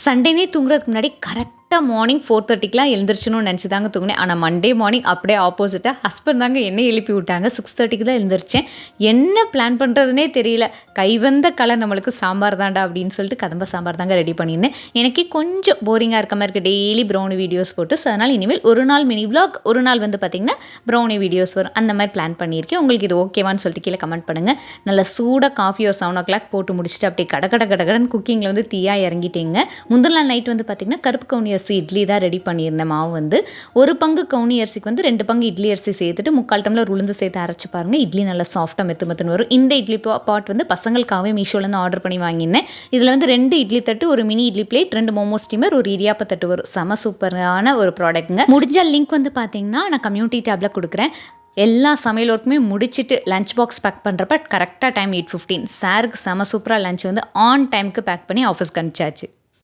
சண்டேனே தூங்குறதுக்கு முன்னாடி கரெக்டாக மார்னிங் 4:30க்குலாம் எழுந்திரிச்சணும்னு நினச்சி தாங்க தூங்கினேன். ஆனால் மண்டே மார்னிங் அப்படியே ஆப்போசிட்டாக ஹஸ்பண்ட் தாங்க என்னை எழுப்பி விட்டாங்க. 6:30க்கு தான் எழுந்திரிச்சேன். என்ன பிளான் பண்ணுறதுனே தெரியல. கைவந்த கலர் நம்மளுக்கு சாம்பார் தாண்டா அப்படின்னு சொல்லிட்டு கதம்ப சாம்பார் தாங்க ரெடி பண்ணியிருந்தேன். எனக்கே கொஞ்சம் போரிங்காக இருக்க மாதிரி இருக்குது டெய்லி ப்ரௌனி வீடியோஸ் போட்டு. ஸோ அதனால் இனிமேல் ஒரு நாள் மினி விலாக், ஒரு நாள் வந்து பார்த்திங்கன்னா ப்ரௌனி வீடியோஸ் வரும். அந்த மாதிரி பிளான் பண்ணியிருக்கேன். உங்களுக்கு இது ஓகேவான்னு சொல்லிட்டு கீழே கமெண்ட் பண்ணுங்கள். நல்லா சூடாக காஃபி ஒரு 7 o'clock போட்டு முடிச்சுட்டு அப்படியே கடகடன்னு குக்கிங்கில் வந்து தீயாக இறங்கிட்டேங்க. முந்தின நாள் நைட் வந்து பார்த்திங்கன்னா கருப்பு கவுனி அரிசி இட்லி தான் ரெடி பண்ணியிருந்தேன். மாவு வந்து 1 பங்கு கவுனி அரிசிக்கு வந்து 2 பங்கு இட்லி அரிசி சேர்த்துட்டு 3/4 டம்ளர் உளுந்து சேர்த்து அரைச்சி பாருங்கள். இட்லி நல்லா சாஃப்டாக மெத்துன்னு வரும். இந்த இட்லி பாட் வந்து பசங்களுக்காகவே மீஷோலேருந்து ஆர்டர் பண்ணி வாங்கியிருந்தேன். இதில் வந்து 2 இட்லி தட்டு, ஒரு mini idli plate, 2 momo steamer, ஒரு இடியாப்ப தட்டு வரும். செம சூப்பரான ஒரு ப்ராடக்ட்டுங்க. முடிஞ்ச லிங்க் வந்து பார்த்திங்கன்னா நான் கம்யூனிட்டி டேப்பில் கொடுக்குறேன். எல்லா சமையல் ஒர்க்குமே முடிச்சுட்டு லஞ்ச் பாக்ஸ் பேக் பண்ணுறப்ப கரெக்டாக டைம் 8:15. சாருக்கு செம சூப்பராக லஞ்ச் வந்து ஆன் டைமுக்கு பேக் பண்ணி ஆஃபீஸ்க்கு அனுப்பிச்சாச்சு.